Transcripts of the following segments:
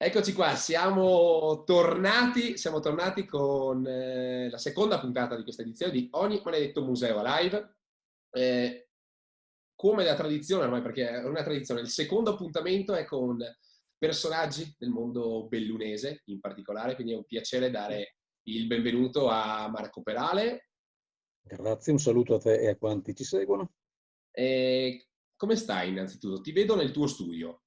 Eccoci qua, siamo tornati con la seconda puntata di questa edizione di Ogni Maledetto Museo Live. Eh, Come da tradizione ormai, perché è una tradizione, il secondo appuntamento è con personaggi del mondo bellunese in particolare, quindi è un piacere dare il benvenuto a Marco Perale. Grazie, un saluto a te e a quanti ci seguono. Come stai innanzitutto? Ti vedo nel tuo studio.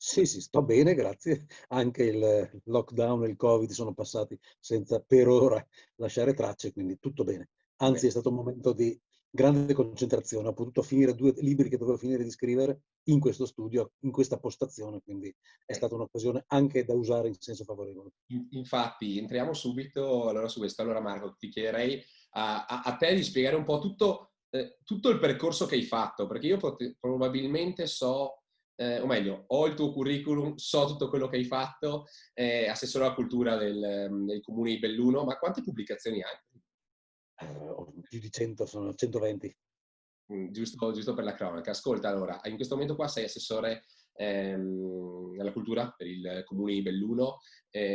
Sì, sì, sto bene, grazie. Anche il lockdown e il Covid sono passati senza per ora lasciare tracce, quindi tutto bene. Anzi, è stato un momento di grande concentrazione. Ho potuto finire 2 libri che dovevo finire di scrivere in questo studio, in questa postazione, quindi è stata un'occasione anche da usare in senso favorevole. Infatti, entriamo subito allora su questo. Allora Marco, ti chiederei a te di spiegare un po' tutto il percorso che hai fatto, perché io probabilmente so, o meglio, ho il tuo curriculum, so tutto quello che hai fatto, assessore alla cultura del comune di Belluno, ma quante pubblicazioni hai? Ho più di 100, sono 120. Giusto per la cronaca. Ascolta, allora, in questo momento qua sei assessore alla cultura per il comune di Belluno,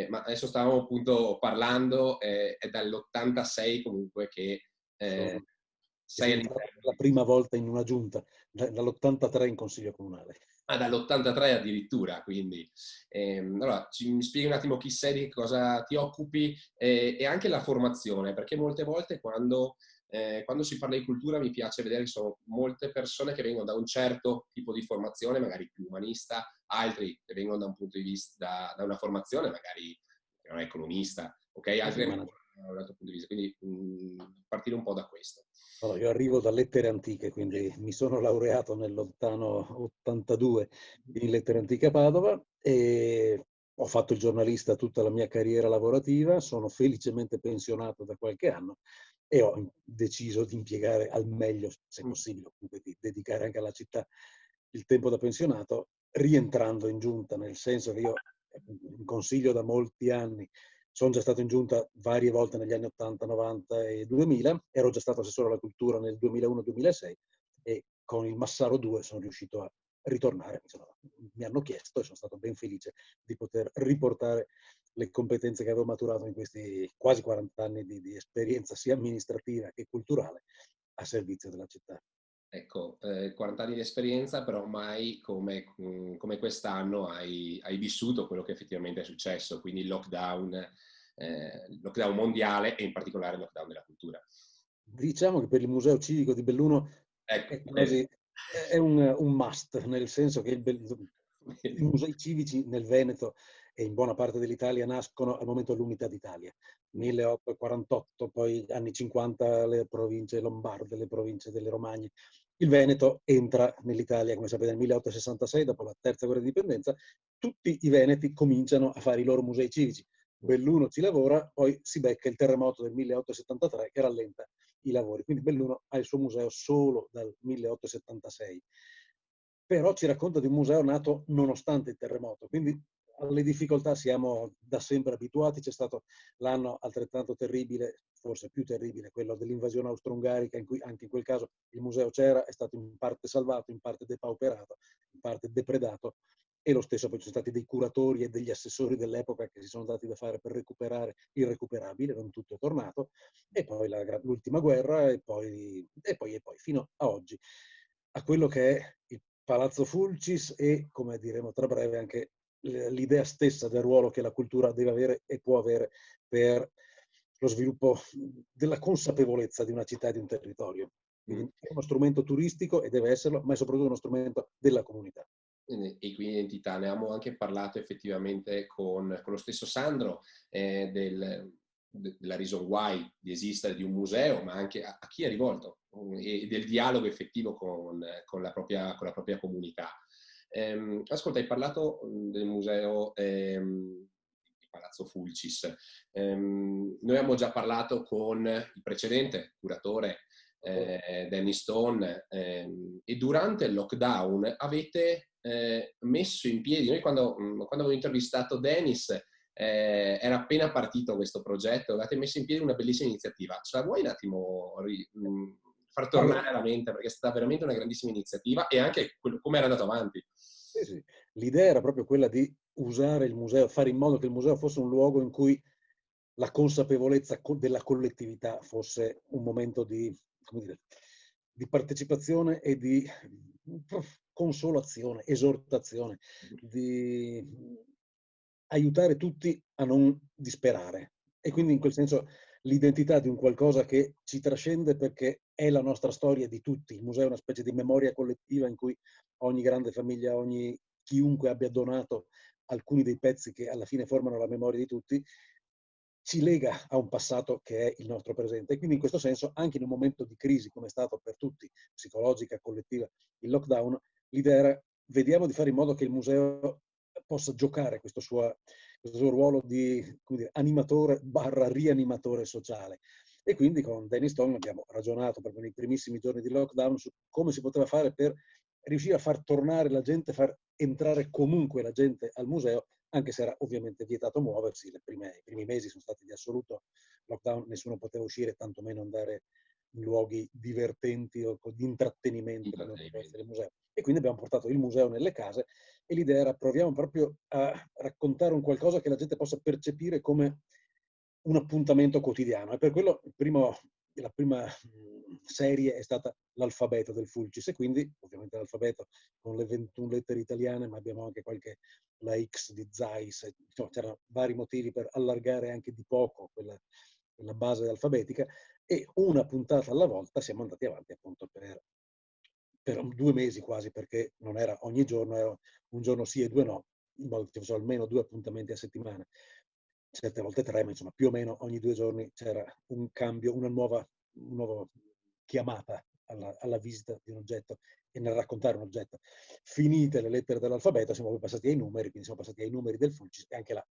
ma adesso stavamo appunto parlando, è dall'86 comunque che Sono sei entrato all'interno. per la prima volta in una giunta, dall'83 in consiglio comunale. Ah, dall'83 addirittura, quindi. Allora, mi spieghi un attimo chi sei, di che cosa ti occupi e anche la formazione, perché molte volte quando si parla di cultura mi piace vedere che sono molte persone che vengono da un certo tipo di formazione, magari più umanista, altri che vengono da un punto di vista, da una formazione magari che non è economista, ok? Sì, sì, Altri ma da un altro punto di vista. Quindi partire un po' da questo. allora, io arrivo da lettere antiche, quindi mi sono laureato nel lontano 82 in lettere antiche a Padova e ho fatto il giornalista tutta la mia carriera lavorativa, sono felicemente pensionato da qualche anno e ho deciso di impiegare al meglio, se possibile, comunque di dedicare anche alla città il tempo da pensionato, rientrando in giunta, nel senso che io in consiglio da molti anni. Sono già stato in giunta varie volte negli anni 80, 90 e 2000, ero già stato assessore alla cultura nel 2001-2006 e con il Massaro 2 sono riuscito a ritornare. Mi hanno chiesto e sono stato ben felice di poter riportare le competenze che avevo maturato in questi quasi 40 anni di esperienza sia amministrativa che culturale a servizio della città. Ecco, 40 anni di esperienza, però mai come quest'anno hai vissuto quello che effettivamente è successo, quindi il lockdown mondiale e in particolare il lockdown della cultura. Diciamo che per il Museo Civico di Belluno Ecco, è quasi è un must, nel senso che i musei civici nel Veneto e in buona parte dell'Italia nascono al momento dell'Unità d'Italia, 1848, poi anni 50 le province lombarde, le province delle Romagne. Il Veneto entra nell'Italia, come sapete, nel 1866, dopo la terza guerra di indipendenza, tutti i veneti cominciano a fare i loro musei civici. Belluno ci lavora, poi si becca il terremoto del 1873 che rallenta i lavori. Quindi Belluno ha il suo museo solo dal 1876. Però ci racconta di un museo nato nonostante il terremoto, quindi alle difficoltà siamo da sempre abituati. C'è stato l'anno altrettanto terribile, forse più terribile, quello dell'invasione austro-ungarica, in cui anche in quel caso il museo c'era, è stato in parte salvato, in parte depauperato, in parte depredato, e lo stesso poi ci sono stati dei curatori e degli assessori dell'epoca che si sono dati da fare per recuperare il recuperabile, non tutto è tornato, e poi l'ultima guerra e poi fino a oggi, a quello che è il Palazzo Fulcis e, come diremo tra breve, anche l'idea stessa del ruolo che la cultura deve avere e può avere per lo sviluppo della consapevolezza di una città e di un territorio. Quindi è uno strumento turistico e deve esserlo, ma è soprattutto uno strumento della comunità. E quindi identità. Ne avevamo anche parlato effettivamente con lo stesso Sandro della reason why di esistere di un museo, ma anche a chi è rivolto e del dialogo effettivo con la propria comunità. Ascolta, hai parlato del museo di Palazzo Fulcis. Noi abbiamo già parlato con il precedente curatore Danny Stone, e durante il lockdown avete messo in piedi, noi quando avevo intervistato Dennis era appena partito questo progetto, avete messo in piedi una bellissima iniziativa. Ce la vuoi un attimo far Allora, tornare alla mente, perché è stata veramente una grandissima iniziativa e anche come era andato avanti. sì, sì. L'idea era proprio quella di usare il museo, fare in modo che il museo fosse un luogo in cui la consapevolezza della collettività fosse un momento di, come dire, di partecipazione e di consolazione, esortazione, di aiutare tutti a non disperare. E quindi in quel senso l'identità di un qualcosa che ci trascende perché è la nostra storia di tutti. Il museo è una specie di memoria collettiva in cui ogni grande famiglia, ogni chiunque abbia donato alcuni dei pezzi che alla fine formano la memoria di tutti, ci lega a un passato che è il nostro presente. E quindi in questo senso, anche in un momento di crisi, come è stato per tutti, psicologica, collettiva, il lockdown, l'idea era: vediamo di fare in modo che il museo possa giocare questo suo ruolo di, come dire, animatore barra rianimatore sociale. E quindi con Danny Stone abbiamo ragionato proprio nei primissimi giorni di lockdown su come si poteva fare per riuscire a far tornare la gente, far entrare comunque la gente al museo, anche se era ovviamente vietato muoversi. I primi mesi sono stati di assoluto lockdown, nessuno poteva uscire, tantomeno andare in luoghi divertenti o di intrattenimento come poteva essere il museo. E quindi abbiamo portato il museo nelle case e l'idea era: proviamo proprio a raccontare un qualcosa che la gente possa percepire come un appuntamento quotidiano. E per quello la prima serie è stata l'alfabeto del Fulcis, e quindi ovviamente l'alfabeto con le 21 lettere italiane, ma abbiamo anche la X di Zeiss, insomma c'erano vari motivi per allargare anche di poco quella base alfabetica, e una puntata alla volta siamo andati avanti appunto per 2 mesi quasi, perché non era ogni giorno, era un giorno sì e 2 no, in modo che ci fossero almeno 2 appuntamenti a settimana, certe volte 3, ma insomma più o meno ogni 2 giorni c'era un cambio, una nuova chiamata alla visita di un oggetto e nel raccontare un oggetto. Finite le lettere dell'alfabeto siamo poi passati ai numeri, quindi siamo passati ai numeri del Fulcis, e anche là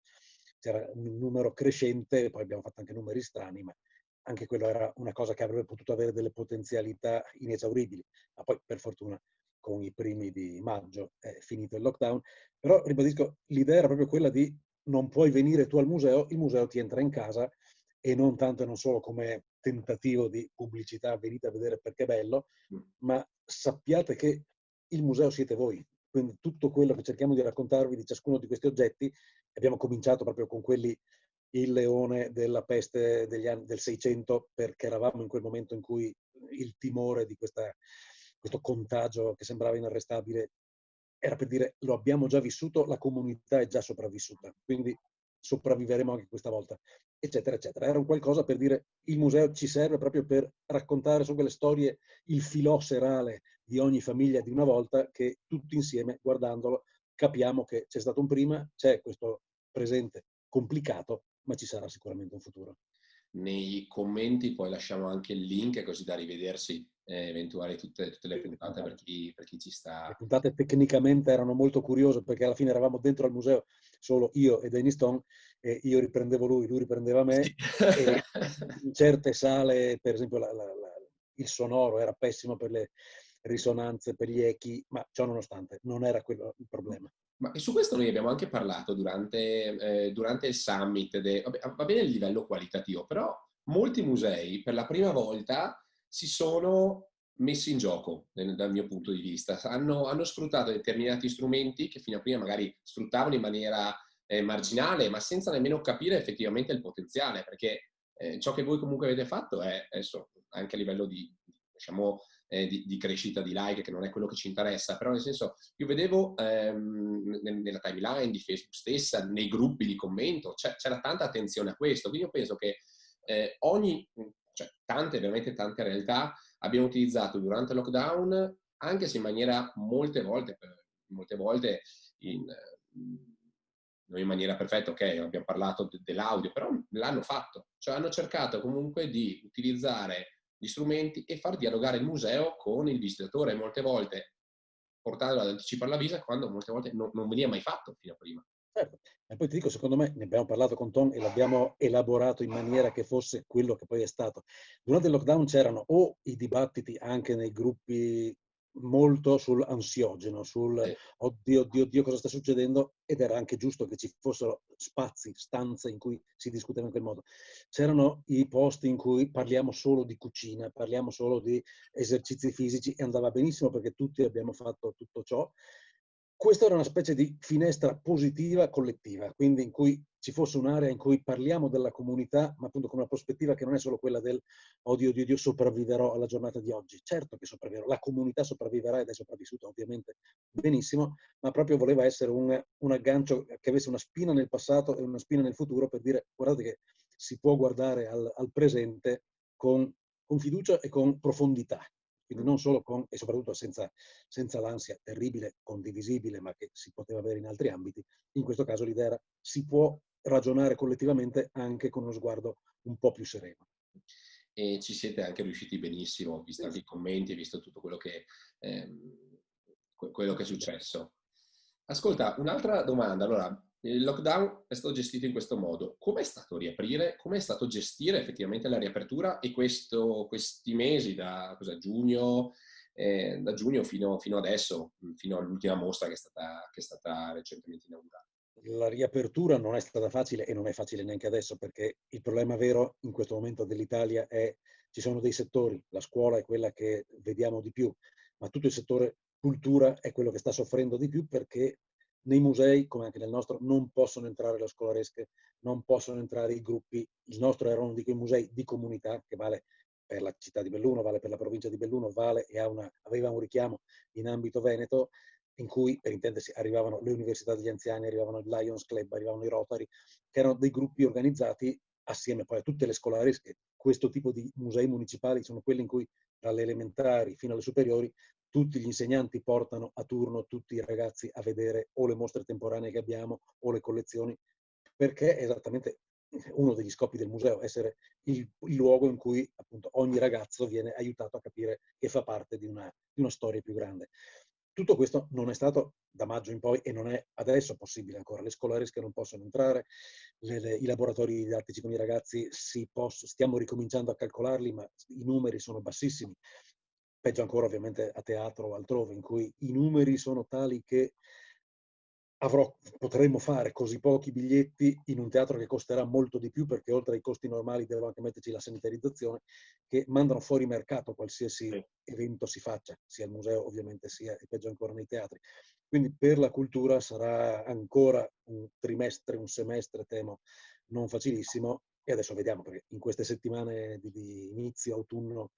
c'era un numero crescente, poi abbiamo fatto anche numeri strani, ma anche quello era una cosa che avrebbe potuto avere delle potenzialità inesauribili. Ma poi per fortuna con i primi di maggio è finito il lockdown. Però ribadisco, l'idea era proprio quella di: non puoi venire tu al museo, il museo ti entra in casa, e non tanto e non solo come tentativo di pubblicità, venite a vedere perché è bello, ma sappiate che il museo siete voi. Quindi tutto quello che cerchiamo di raccontarvi di ciascuno di questi oggetti, abbiamo cominciato proprio con quelli, il leone della peste del 600, perché eravamo in quel momento in cui il timore di questo contagio che sembrava inarrestabile era per dire: lo abbiamo già vissuto, la comunità è già sopravvissuta, quindi sopravviveremo anche questa volta, eccetera, eccetera. Era un qualcosa per dire: il museo ci serve proprio per raccontare su quelle storie il filò serale di ogni famiglia di una volta, che tutti insieme, guardandolo, capiamo che c'è stato un prima, c'è questo presente complicato, ma ci sarà sicuramente un futuro. Nei commenti poi lasciamo anche il link così da rivedersi eventuali tutte le puntate per chi ci sta. Le puntate tecnicamente erano molto curiose, perché alla fine eravamo dentro al museo solo io e Danny Stone, e io riprendevo lui riprendeva me, Sì. e in certe sale, per esempio, il sonoro era pessimo per le risonanze, per gli echi, ma ciò nonostante non era quello il problema. Ma su questo noi abbiamo anche parlato durante il summit. Vabbè, va bene il livello qualitativo, però molti musei per la prima volta si sono messi in gioco, dal mio punto di vista. Hanno sfruttato determinati strumenti che fino a prima magari sfruttavano in maniera marginale, ma senza nemmeno capire effettivamente il potenziale, perché ciò che voi comunque avete fatto è adesso anche a livello diciamo, di crescita di like, che non è quello che ci interessa, però nel senso, io vedevo nella timeline di Facebook stessa, nei gruppi di commento, c'era tanta attenzione a questo, quindi io penso che veramente tante realtà abbiamo utilizzato durante il lockdown, anche se in maniera molte volte non in maniera perfetta, ok, abbiamo parlato dell'audio, però l'hanno fatto, cioè hanno cercato comunque di utilizzare gli strumenti e far dialogare il museo con il visitatore, molte volte portandolo ad anticipare la visita, quando molte volte non veniva mai fatto fino a prima. Certo. E poi ti dico, secondo me, ne abbiamo parlato con Tom e l'abbiamo elaborato in maniera che fosse quello che poi è stato. Durante il lockdown c'erano o i dibattiti anche nei gruppi molto sull'ansiogeno, sul oddio, oddio, oddio, cosa sta succedendo, ed era anche giusto che ci fossero spazi, stanze in cui si discuteva in quel modo. C'erano i posti in cui parliamo solo di cucina, parliamo solo di esercizi fisici, e andava benissimo perché tutti abbiamo fatto tutto ciò. Questa era una specie di finestra positiva collettiva, quindi in cui ci fosse un'area in cui parliamo della comunità, ma appunto con una prospettiva che non è solo quella del "Oddio, Dio, Dio, sopravviverò alla giornata di oggi". Certo che sopravviverò, la comunità sopravviverà ed è sopravvissuta ovviamente benissimo, ma proprio voleva essere un aggancio che avesse una spina nel passato e una spina nel futuro per dire: guardate che si può guardare al presente con fiducia e con profondità. Quindi non solo con, e soprattutto senza l'ansia terribile, condivisibile, ma che si poteva avere in altri ambiti. In questo caso l'idea era: si può ragionare collettivamente anche con uno sguardo un po' più sereno. E ci siete anche riusciti benissimo, visto Sì, anche sì. i commenti, visto tutto quello che è successo. Ascolta, un'altra domanda. Allora, il lockdown è stato gestito in questo modo. Come è stato riaprire? Come è stato gestire effettivamente la riapertura e questi mesi da giugno fino adesso, fino all'ultima mostra che è stata recentemente inaugurata? La riapertura non è stata facile e non è facile neanche adesso, perché il problema vero in questo momento dell'Italia è: ci sono dei settori, la scuola è quella che vediamo di più, ma tutto il settore cultura è quello che sta soffrendo di più, perché nei musei, come anche nel nostro, non possono entrare le scolaresche, non possono entrare i gruppi. Il nostro era uno di quei musei di comunità che vale per la città di Belluno, vale per la provincia di Belluno, vale e aveva un richiamo in ambito veneto, in cui, per intendersi, arrivavano le università degli anziani, arrivavano il Lions Club, arrivavano i Rotary, che erano dei gruppi organizzati assieme poi a tutte le scolaresche. Questo tipo di musei municipali sono quelli in cui, dalle elementari fino alle superiori, tutti gli insegnanti portano a turno tutti i ragazzi a vedere o le mostre temporanee che abbiamo o le collezioni, perché è esattamente uno degli scopi del museo: essere il luogo in cui appunto ogni ragazzo viene aiutato a capire che fa parte di una storia più grande. Tutto questo non è stato da maggio in poi e non è adesso possibile ancora. Le scolaresche non possono entrare, i laboratori didattici con i ragazzi stiamo ricominciando a calcolarli, ma i numeri sono bassissimi. Peggio ancora ovviamente a teatro o altrove, in cui i numeri sono tali che potremmo fare così pochi biglietti in un teatro che costerà molto di più, perché oltre ai costi normali devo anche metterci la sanitarizzazione, che mandano fuori mercato qualsiasi Sì. evento si faccia, sia al museo ovviamente, sia, e peggio ancora, nei teatri. Quindi per la cultura sarà ancora un trimestre, un semestre, temo, non facilissimo, e adesso vediamo, perché in queste settimane di inizio autunno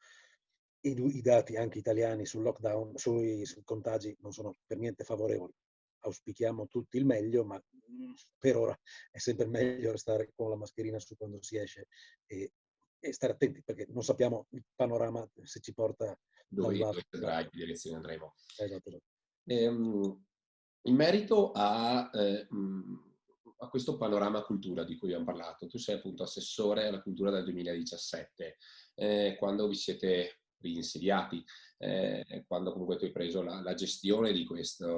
i dati anche italiani sul lockdown, sui contagi, non sono per niente favorevoli. Auspichiamo tutti il meglio, ma per ora è sempre meglio restare con la mascherina su quando si esce, e stare attenti, perché non sappiamo il panorama se ci porta da un lato Dove o andrà, in dall'altro. che direzione andremo? Esatto, esatto. In merito a questo panorama cultura di cui abbiamo parlato, tu sei appunto assessore alla cultura dal 2017, quando vi siete reinsediati, quando comunque tu hai preso la gestione di questa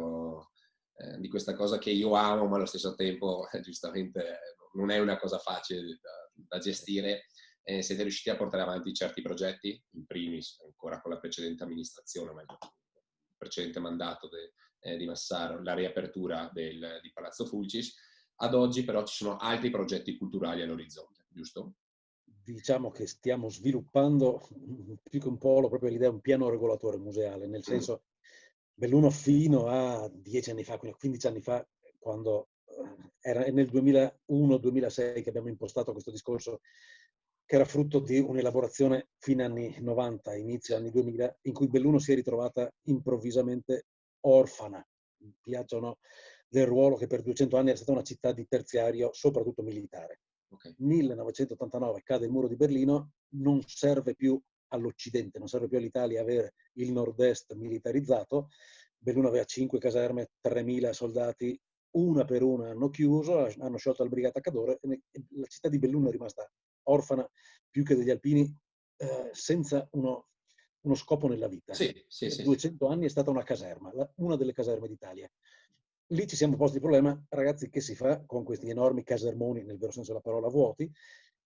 cosa che io amo, ma allo stesso tempo giustamente non è una cosa facile da gestire. Siete riusciti a portare avanti certi progetti, in primis ancora con la precedente amministrazione, ma il precedente mandato di Massaro, la riapertura di Palazzo Fulcis. Ad oggi però ci sono altri progetti culturali all'orizzonte, giusto? Diciamo che stiamo sviluppando, più che un polo, proprio l'idea, un piano regolatore museale, nel Mm. senso, Belluno fino a 10 anni fa, quindi 15 anni fa, quando era nel 2001-2006 che abbiamo impostato questo discorso, che era frutto di un'elaborazione fine anni 90, inizio anni 2000, in cui Belluno si è ritrovata improvvisamente orfana, piaccia o no, del ruolo che per 200 anni era stata una città di terziario, soprattutto militare. Ok. 1989 cade il muro di Berlino, non serve più all'Occidente, non serve più all'Italia avere il nord-est militarizzato. Belluno aveva 5 caserme, 3.000 soldati, una per una hanno chiuso, hanno sciolto la brigata Cadore, e la città di Belluno è rimasta orfana più che degli alpini, senza uno scopo nella vita. Sì, sì, Per sì, sì. 200 anni è stata una caserma, una delle caserme d'Italia. Lì ci siamo posti il problema: ragazzi, che si fa con questi enormi casermoni, nel vero senso della parola, vuoti?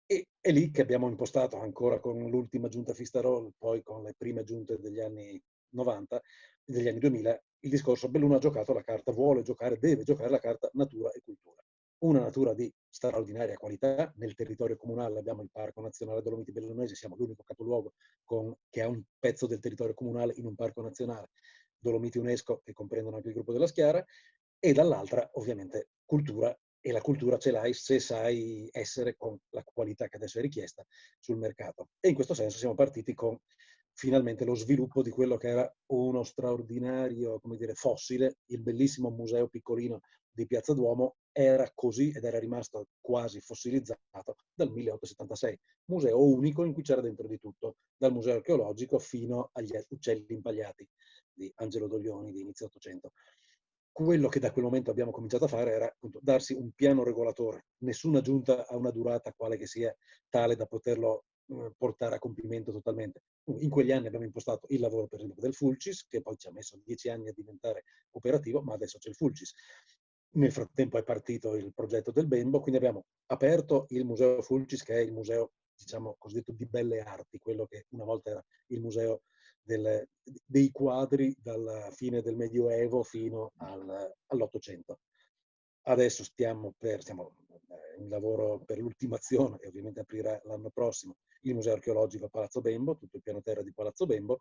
E è lì che abbiamo impostato, ancora con l'ultima giunta Fistarol, poi con le prime giunte degli anni 90, degli anni 2000, il discorso: Belluno ha giocato la carta, vuole giocare, deve giocare la carta natura e cultura. Una natura di straordinaria qualità. Nel territorio comunale abbiamo il Parco Nazionale Dolomiti Bellunesi, siamo l'unico capoluogo che ha un pezzo del territorio comunale in un parco nazionale, Dolomiti UNESCO, che comprendono anche il gruppo della Schiara, e dall'altra ovviamente cultura, e la cultura ce l'hai se sai essere con la qualità che adesso è richiesta sul mercato. E in questo senso siamo partiti con finalmente lo sviluppo di quello che era uno straordinario, come dire, fossile, il bellissimo museo piccolino di Piazza Duomo era così ed era rimasto quasi fossilizzato dal 1876. Museo unico in cui c'era dentro di tutto, dal museo archeologico fino agli uccelli impagliati di Angelo Doglioni di inizio Ottocento. Quello che da quel momento abbiamo cominciato a fare era appunto darsi un piano regolatore, nessuna giunta a una durata quale che sia tale da poterlo portare a compimento totalmente. In quegli anni abbiamo impostato il lavoro, per esempio, del Fulcis, che poi ci ha messo 10 anni a diventare operativo, ma adesso c'è il Fulcis. Nel frattempo è partito il progetto del Bembo, quindi abbiamo aperto il Museo Fulcis, che è il museo, diciamo, cosiddetto di belle arti, quello che una volta era il museo dei quadri dalla fine del Medioevo fino all'Ottocento. Adesso stiamo in lavoro per l'ultimazione, e ovviamente aprirà l'anno prossimo, il Museo Archeologico a Palazzo Bembo, tutto il piano terra di Palazzo Bembo.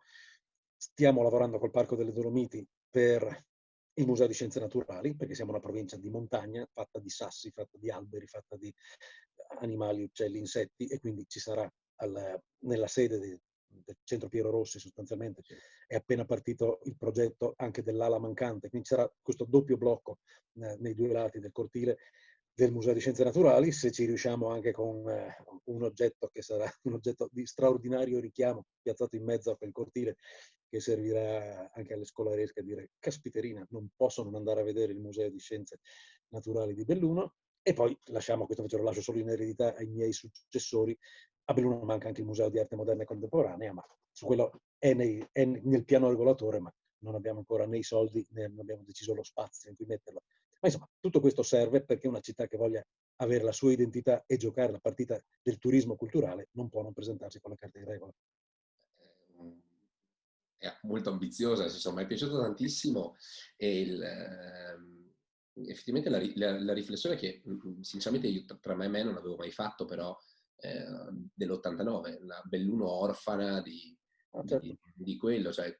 Stiamo lavorando col Parco delle Dolomiti per il Museo di Scienze Naturali, perché siamo una provincia di montagna, fatta di sassi, fatta di alberi, fatta di animali, uccelli, insetti, e quindi ci sarà nella sede del Centro Piero Rossi sostanzialmente è appena partito il progetto anche dell'ala mancante, quindi sarà questo doppio blocco nei due lati del cortile del Museo di Scienze Naturali, se ci riusciamo anche con un oggetto che sarà un oggetto di straordinario richiamo, piazzato in mezzo a quel cortile, che servirà anche alle scolaresche a dire caspiterina, non posso non andare a vedere il Museo di Scienze Naturali di Belluno. E poi lasciamo, questo invece lo lascio solo in eredità ai miei successori. A Belluno manca anche il Museo di Arte Moderna e Contemporanea, ma su quello è nel piano regolatore, ma non abbiamo ancora né i soldi né non abbiamo deciso lo spazio in cui metterlo. Ma insomma, tutto questo serve perché una città che voglia avere la sua identità e giocare la partita del turismo culturale non può non presentarsi con la carta di regola. È molto ambiziosa, insomma, mi è piaciuto tantissimo e effettivamente la riflessione che sinceramente io tra me e me non avevo mai fatto, però dell'89, la Belluno orfana Certo. di quello, cioè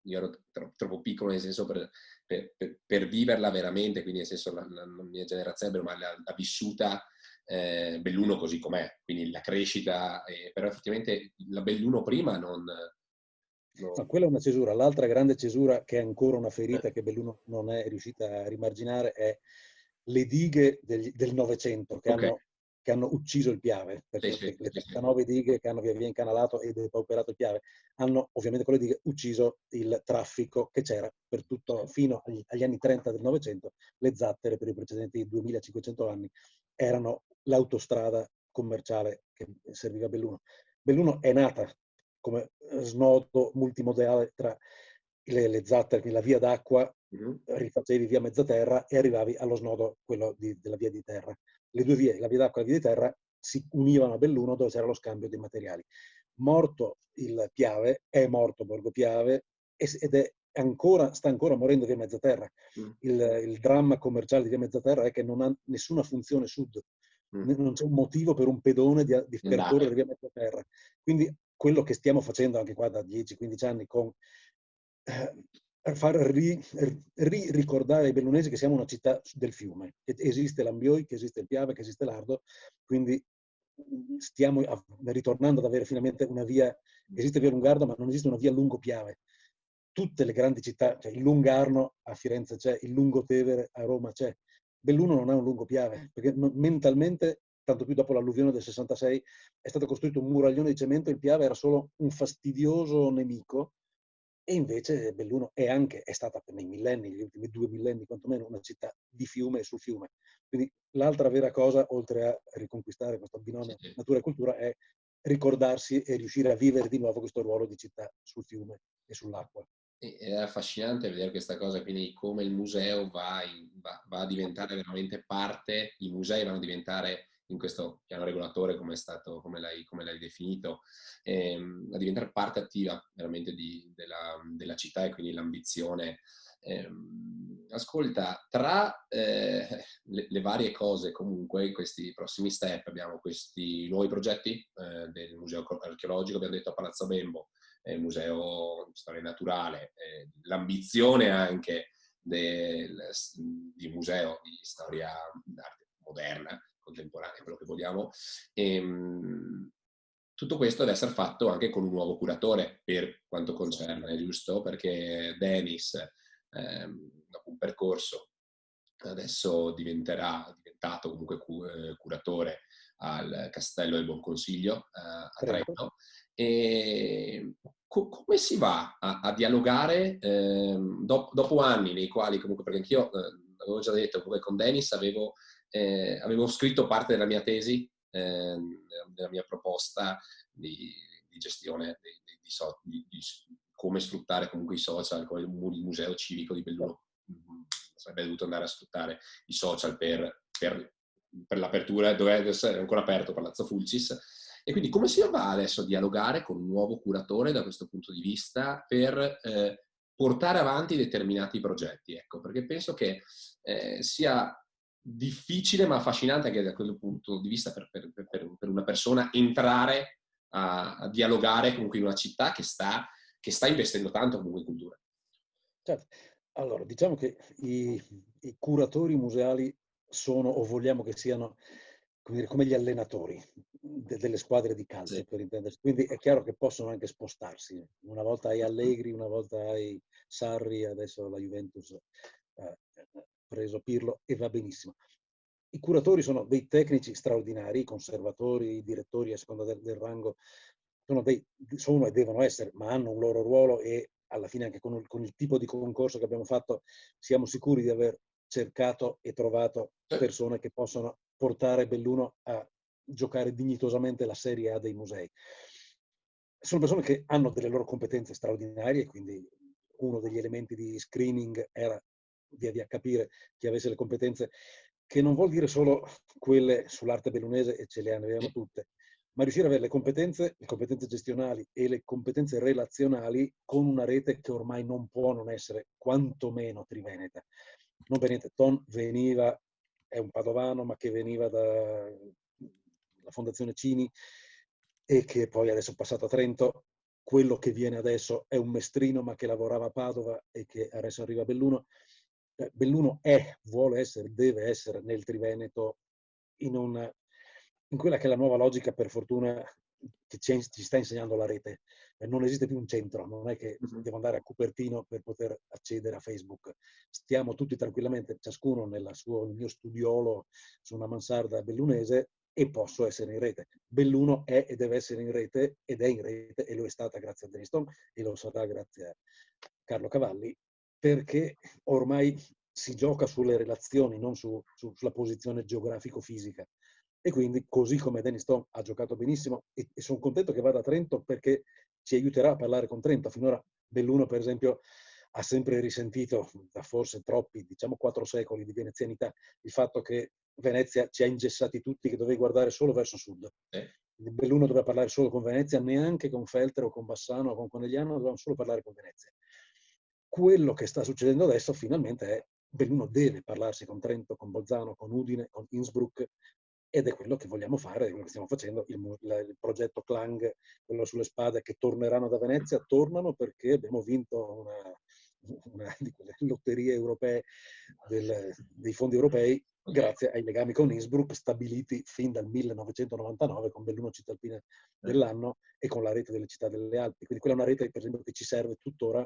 io ero troppo piccolo nel senso per viverla veramente, quindi nel senso la mia generazione ma l'ha vissuta Belluno così com'è, quindi la crescita, però effettivamente la Belluno prima Ma non quella è una cesura. L'altra grande cesura, che è ancora una ferita che Belluno non è riuscita a rimarginare, è le dighe del Novecento ok, che hanno ucciso il Piave, sì, perché sì, le sì, sì. 39 dighe che hanno via via incanalato e depauperato il Piave hanno ovviamente quelle dighe ucciso il traffico che c'era per tutto, fino agli anni 30 del Novecento. Le zattere per i precedenti 2500 anni erano l'autostrada commerciale che serviva a Belluno. Belluno è nata come snodo multimodale tra le zattere, quindi la via d'acqua, Mhm. rifacevi via Mezzaterra e arrivavi allo snodo, quello della via di terra. Le due vie, la via d'acqua e la via di terra, si univano a Belluno dove c'era lo scambio dei materiali. Morto il Piave, è morto Borgo Piave ed sta ancora morendo via Mezzaterra. Mm, Il dramma commerciale di via Mezzaterra è che non ha nessuna funzione sud, mm. non c'è un motivo per un pedone di Andare. percorrere via Mezzaterra. Quindi quello che stiamo facendo anche qua da 10-15 anni con far ricordare ai bellunesi che siamo una città del fiume, che esiste l'Ambioi, che esiste il Piave, che esiste l'Ardo, quindi stiamo ritornando ad avere finalmente una via, esiste via Lungardo, ma non esiste una via lungo Piave. Tutte le grandi città, cioè il Lungarno a Firenze c'è, il Lungotevere a Roma c'è, Belluno non ha un lungo Piave, perché mentalmente, tanto più dopo l'alluvione del 66, è stato costruito un muraglione di cemento, il Piave era solo un fastidioso nemico, e invece Belluno è stata per nei millenni, gli ultimi 2 millenni quantomeno, una città di fiume e sul fiume. Quindi l'altra vera cosa, oltre a riconquistare questo Sì, binomio sì. natura e cultura, è ricordarsi e riuscire a vivere di nuovo questo ruolo di città sul fiume e sull'acqua. È affascinante vedere questa cosa, quindi come il museo va a diventare veramente parte, i musei vanno a diventare in questo piano regolatore come l'hai definito, a diventare parte attiva veramente della città e quindi l'ambizione. Ascolta, tra le varie cose comunque, questi prossimi step abbiamo questi nuovi progetti del museo archeologico, abbiamo detto a Palazzo Bembo, museo di storia naturale, l'ambizione anche di museo di storia d'arte moderna, contemporanea, quello che vogliamo. Tutto questo deve essere fatto anche con un nuovo curatore per quanto concerne, giusto? Perché Denis, dopo un percorso, adesso diventato comunque curatore al Castello del Buon Consiglio a Trento. E come si va a dialogare dopo anni nei quali comunque, perché anch'io avevo già detto, comunque con Denis avevo scritto parte della mia tesi, della mia proposta di gestione di come sfruttare comunque i social, come il museo civico di Belluno sarebbe dovuto andare a sfruttare i social per l'apertura, doveva essere ancora aperto Palazzo Fulcis. E quindi come si va adesso a dialogare con un nuovo curatore da questo punto di vista per portare avanti determinati progetti? Ecco, perché penso che sia difficile ma affascinante anche da quel punto di vista per una persona entrare a dialogare comunque in una città che sta investendo tanto comunque in cultura. Certo. Allora, diciamo che i curatori museali sono, o vogliamo che siano, come gli allenatori delle squadre di calcio, Sì. per intendersi. Quindi è chiaro che possono anche spostarsi. Una volta hai Allegri, una volta hai Sarri, adesso la Juventus ha preso Pirlo e va benissimo. I curatori sono dei tecnici straordinari, i conservatori, i direttori a seconda del rango, sono e devono essere, ma hanno un loro ruolo e alla fine anche con il tipo di concorso che abbiamo fatto siamo sicuri di aver cercato e trovato persone che possono portare Belluno a giocare dignitosamente la Serie A dei musei. Sono persone che hanno delle loro competenze straordinarie, quindi uno degli elementi di screening era via via capire chi avesse le competenze, che non vuol dire solo quelle sull'arte bellunese, e ce le avevamo tutte, ma riuscire ad avere le competenze gestionali e le competenze relazionali con una rete che ormai non può non essere quantomeno triveneta. Non per niente, Ton è un padovano, ma che veniva dalla Fondazione Cini e che poi adesso è passato a Trento. Quello che viene adesso è un mestrino, ma che lavorava a Padova e che adesso arriva a Belluno. Belluno vuole essere, deve essere nel Triveneto in quella che è la nuova logica, per fortuna, che ci sta insegnando la rete. Non esiste più un centro, non è che devo andare a Cupertino per poter accedere a Facebook. Stiamo tutti tranquillamente, ciascuno nel mio studiolo su una mansarda bellunese, e posso essere in rete. Belluno è e deve essere in rete, ed è in rete, e lo è stata grazie a Deniston, e lo sarà grazie a Carlo Cavalli, perché ormai si gioca sulle relazioni, non sulla posizione geografico-fisica. E quindi, così come Deniston ha giocato benissimo, e sono contento che vada a Trento perché ci aiuterà a parlare con Trento. Finora Belluno, per esempio, ha sempre risentito, da forse troppi, diciamo 4 secoli di venezianità, il fatto che Venezia ci ha ingessati tutti, che dovevi guardare solo verso sud. Belluno doveva parlare solo con Venezia, neanche con Feltre o con Bassano o con Conegliano, dovevamo solo parlare con Venezia. Quello che sta succedendo adesso finalmente è Belluno deve parlarsi con Trento, con Bolzano, con Udine, con Innsbruck, ed è quello che vogliamo fare, è quello che stiamo facendo. Il progetto Clang, quello sulle spade, che torneranno da Venezia, tornano perché abbiamo vinto una di quelle lotterie europee dei fondi europei, grazie ai legami con Innsbruck stabiliti fin dal 1999 con Belluno Città Alpina dell'anno e con la rete delle città delle Alpi. Quindi quella è una rete, per esempio, che ci serve tuttora.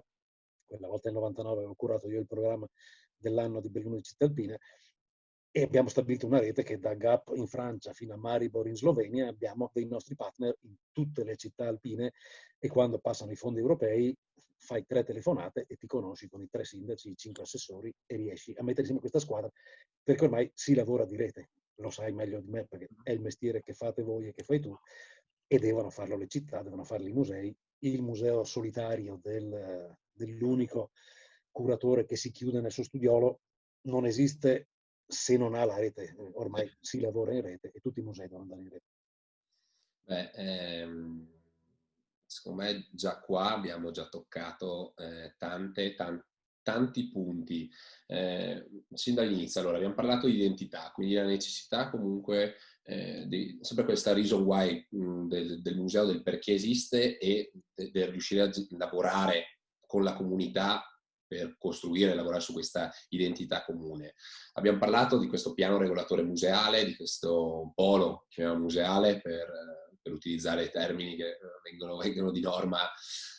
Quella volta nel 99 avevo curato io il programma dell'anno di Belluno di Città Alpine, e abbiamo stabilito una rete che da Gap in Francia fino a Maribor in Slovenia abbiamo dei nostri partner in tutte le città alpine, e quando passano i fondi europei fai 3 telefonate e ti conosci con i 3 sindaci, i 5 assessori, e riesci a mettere insieme questa squadra, perché ormai si lavora di rete. Lo sai meglio di me perché è il mestiere che fate voi e che fai tu, e devono farlo le città, devono farlo i musei. Il museo solitario dell'unico curatore che si chiude nel suo studiolo non esiste se non ha la rete. Ormai si lavora in rete e tutti i musei devono andare in rete. Secondo me già qua abbiamo già toccato tanti punti. Sin dall'inizio, allora, abbiamo parlato di identità, quindi la necessità comunque sempre questa reason why del museo, del perché esiste e del riuscire a lavorare con la comunità per costruire e lavorare su questa identità comune. Abbiamo parlato di questo piano regolatore museale, di questo polo, chiamiamo museale, per utilizzare i termini che vengono di norma,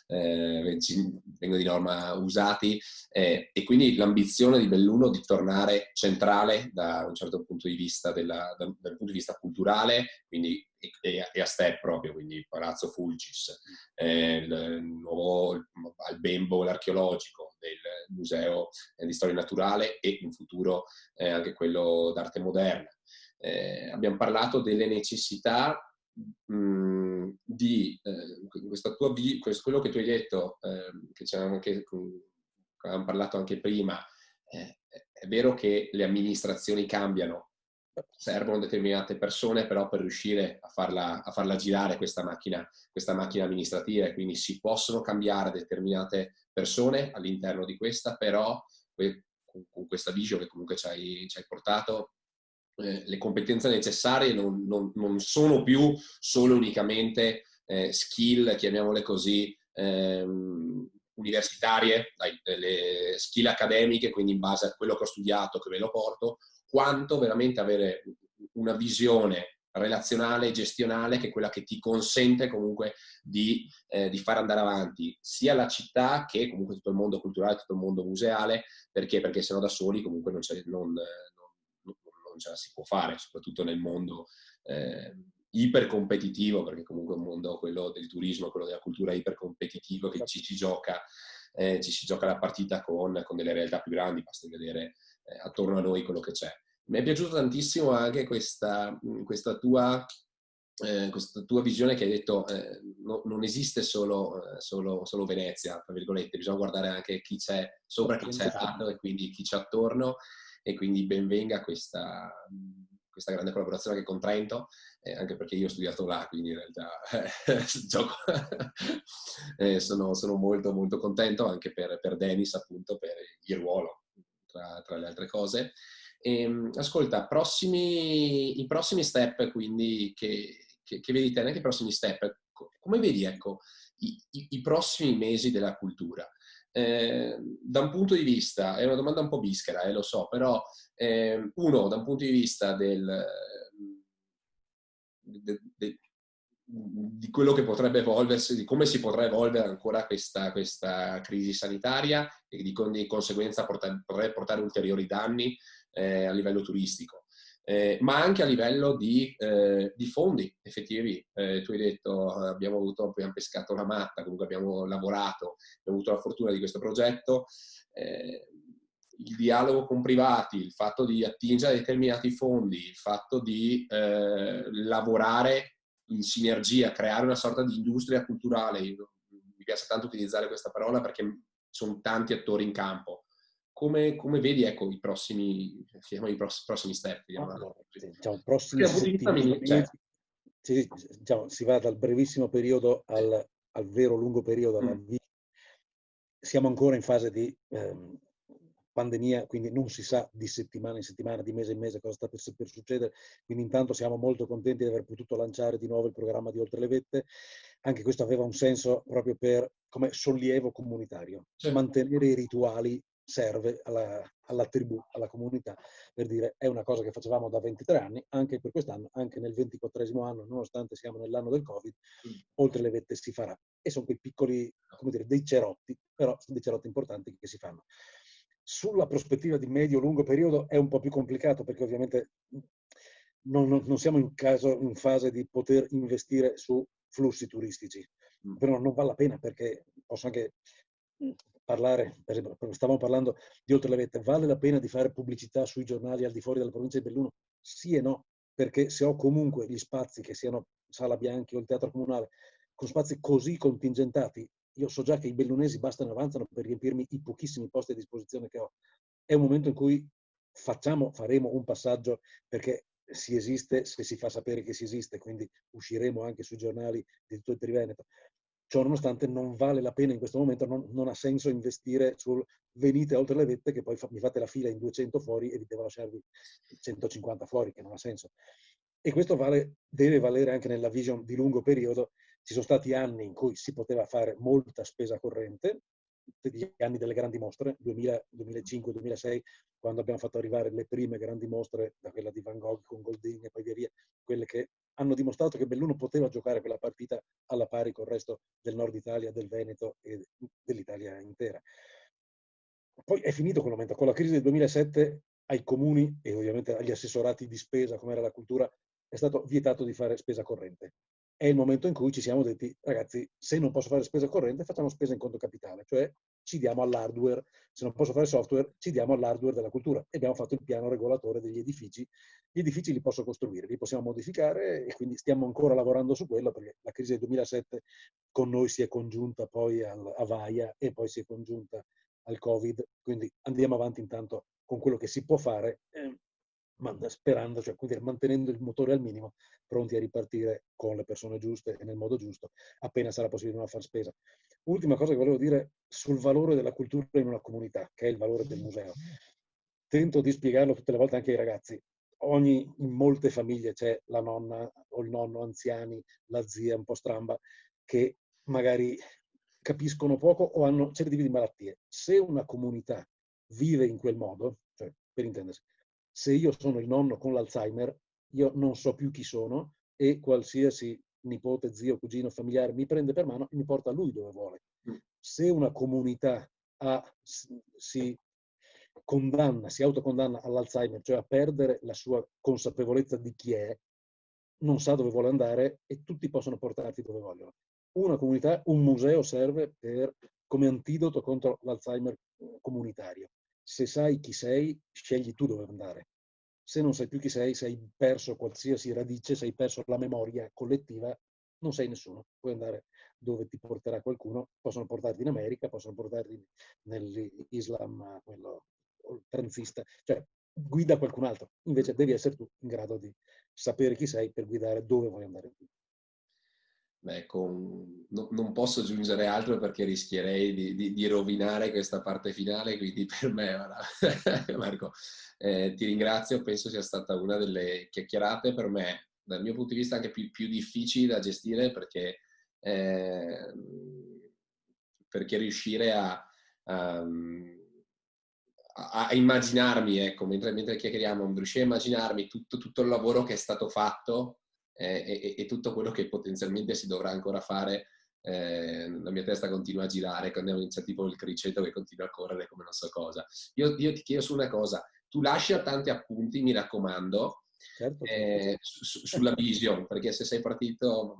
vengono di norma usati, e quindi l'ambizione di Belluno di tornare centrale da un certo punto di vista, dal punto di vista culturale, quindi e a step proprio, quindi Palazzo Fulcis, il nuovo Albembo l'archeologico, del museo di storia naturale e in futuro anche quello d'arte moderna. Abbiamo parlato delle necessità di questa quello che tu hai detto, che avevamo parlato anche prima, è vero che le amministrazioni cambiano, servono determinate persone però per riuscire a farla girare questa macchina amministrativa, e quindi si possono cambiare determinate persone all'interno di questa, però con questa vision che comunque ci hai portato, le competenze necessarie non sono più solo unicamente skill, chiamiamole così, universitarie, le skill accademiche, quindi in base a quello che ho studiato, che ve lo porto, quanto veramente avere una visione relazionale, gestionale, che è quella che ti consente comunque di far andare avanti sia la città che comunque tutto il mondo culturale, tutto il mondo museale, perché sennò da soli comunque non ce la si può fare, soprattutto nel mondo ipercompetitivo, perché comunque è un mondo, quello del turismo, quello della cultura, ipercompetitivo, che ci si gioca la partita con delle realtà più grandi, basta vedere attorno a noi quello che c'è. Mi è piaciuta tantissimo anche questa tua visione, che hai detto non esiste solo Venezia, tra virgolette, bisogna guardare anche chi c'è sopra, chi c'è lato, e quindi chi c'è attorno, e quindi ben venga questa grande collaborazione anche con Trento, anche perché io ho studiato là, quindi in realtà sono molto molto contento anche per Dennis, appunto, per il ruolo, tra le altre cose. Ascolta, i prossimi step, quindi, che vedi te, neanche i prossimi step, come vedi, ecco, i prossimi mesi della cultura? Da un punto di vista, è una domanda un po' bischera, lo so, però uno, da un punto di vista di quello che potrebbe evolversi, di come si potrà evolvere ancora questa crisi sanitaria, e di conseguenza potrebbe portare ulteriori danni a livello turistico. Ma anche a livello di fondi effettivi. Tu hai detto abbiamo pescato la matta, comunque abbiamo lavorato, abbiamo avuto la fortuna di questo progetto. Il dialogo con privati, il fatto di attingere a determinati fondi, il fatto di lavorare in sinergia, creare una sorta di industria culturale. Mi piace tanto utilizzare questa parola perché sono tanti attori in campo. Come vedi, ecco, i prossimi step? Diciamo, prossime settimane, mesi, diciamo, si va dal brevissimo periodo al vero lungo periodo. Siamo ancora in fase di pandemia, quindi non si sa di settimana in settimana, di mese in mese cosa sta per succedere, quindi intanto siamo molto contenti di aver potuto lanciare di nuovo il programma di Oltre le Vette. Anche questo aveva un senso proprio come sollievo comunitario. Mantenere i rituali serve alla tribù, alla comunità, per dire è una cosa che facevamo da 23 anni, anche per quest'anno, anche nel 24esimo anno, nonostante siamo nell'anno del Covid, Oltre le Vette si farà. E sono quei piccoli, come dire, dei cerotti, però sono dei cerotti importanti che si fanno. Sulla prospettiva di medio-lungo periodo è un po' più complicato, perché ovviamente non siamo in fase di poter investire su flussi turistici, però non vale la pena, perché posso anche parlare, per esempio, stavamo parlando di Oltre le Vette, vale la pena di fare pubblicità sui giornali al di fuori della provincia di Belluno? Sì e no, perché se ho comunque gli spazi, che siano Sala Bianchi o il Teatro Comunale, con spazi così contingentati, io so già che i bellunesi bastano e avanzano per riempirmi i pochissimi posti a disposizione che ho. È un momento in cui faremo un passaggio, perché si esiste se si fa sapere che si esiste, quindi usciremo anche sui giornali di tutto il Triveneto. Ciò nonostante non vale la pena in questo momento, non ha senso investire sul venite Oltre le Vette, che poi mi fate la fila in 200 fuori e vi devo lasciarvi 150 fuori, che non ha senso. E questo deve valere anche nella vision di lungo periodo. Ci sono stati anni in cui si poteva fare molta spesa corrente, gli anni delle grandi mostre, 2000, 2005, 2006, quando abbiamo fatto arrivare le prime grandi mostre, da quella di Van Gogh con Golding e poi via via, quelle che hanno dimostrato che Belluno poteva giocare quella partita alla pari col resto del nord Italia, del Veneto e dell'Italia intera. Poi è finito quel momento. Con la crisi del 2007 ai comuni e ovviamente agli assessorati di spesa, come era la cultura, è stato vietato di fare spesa corrente. È il momento in cui ci siamo detti, ragazzi, se non posso fare spesa corrente, facciamo spesa in conto capitale, cioè ci diamo all'hardware. Se non posso fare software, ci diamo all'hardware della cultura. E abbiamo fatto il piano regolatore degli edifici. Gli edifici li posso costruire, li possiamo modificare e quindi stiamo ancora lavorando su quello, perché la crisi del 2007 con noi si è congiunta poi a Vaia e poi si è congiunta al Covid, quindi andiamo avanti intanto con quello che si può fare, sperando, cioè quindi mantenendo il motore al minimo, pronti a ripartire con le persone giuste e nel modo giusto, appena sarà possibile non far spesa. Ultima cosa che volevo dire sul valore della cultura in una comunità, che è il valore del museo. Tento di spiegarlo tutte le volte anche ai ragazzi. In molte famiglie c'è la nonna o il nonno anziani, la zia un po' stramba, che magari capiscono poco o hanno certi tipi di malattie. Se una comunità vive in quel modo, cioè per intendersi, se io sono il nonno con l'Alzheimer, io non so più chi sono e qualsiasi nipote, zio, cugino, familiare mi prende per mano e mi porta lui dove vuole. Se una comunità si condanna, si autocondanna all'Alzheimer, cioè a perdere la sua consapevolezza di chi è, non sa dove vuole andare e tutti possono portarti dove vogliono. Una comunità, un museo serve come antidoto contro l'Alzheimer comunitario. Se sai chi sei, scegli tu dove andare. Se non sai più chi sei perso qualsiasi radice, sei perso la memoria collettiva, non sei nessuno. Puoi andare dove ti porterà qualcuno, possono portarti in America, possono portarti nell'Islam, quello oltranzista, cioè guida qualcun altro. Invece devi essere tu in grado di sapere chi sei per guidare dove vuoi andare tu. Beh, non posso aggiungere altro perché rischierei di rovinare questa parte finale, quindi per me, Marco, ti ringrazio, penso sia stata una delle chiacchierate per me, dal mio punto di vista anche più difficili da gestire eh, perché riuscire a immaginarmi, ecco, mentre chiacchieriamo, riuscire a immaginarmi tutto il lavoro che è stato fatto e tutto quello che potenzialmente si dovrà ancora fare, la mia testa continua a girare, quando c'è tipo il criceto che continua a correre come non so cosa. Io ti chiedo su una cosa, tu lascia tanti appunti, mi raccomando, Certo. sulla vision, perché se sei partito,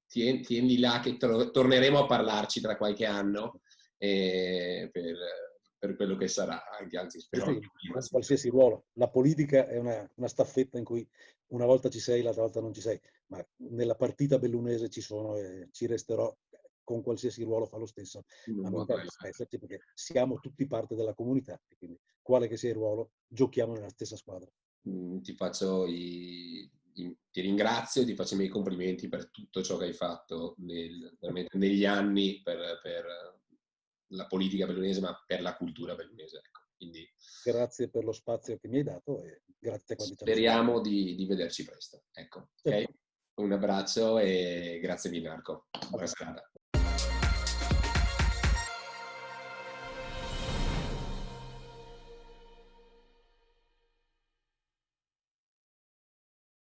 tieni là che torneremo a parlarci tra qualche anno per quello che sarà, anzi spero Sì, anche prima. con qualsiasi ruolo. La politica è una staffetta in cui una volta ci sei, l'altra volta non ci sei, ma nella partita bellunese ci sono e ci resterò con qualsiasi ruolo fa lo stesso. In un Ma mi modo o interessa nell'altro. esserci perché siamo tutti parte della comunità e quindi quale che sia il ruolo, giochiamo nella stessa squadra. Ti ringrazio, ti faccio i miei complimenti per tutto ciò che hai fatto veramente negli anni per la politica bellunese, ma per la cultura bellunese. Ecco. Quindi Grazie per lo spazio che mi hai dato e grazie a quanti ci hanno seguito. speriamo di vederci presto. Ecco, ok? Certo. Un abbraccio e grazie mille Marco. A Buona te. serata.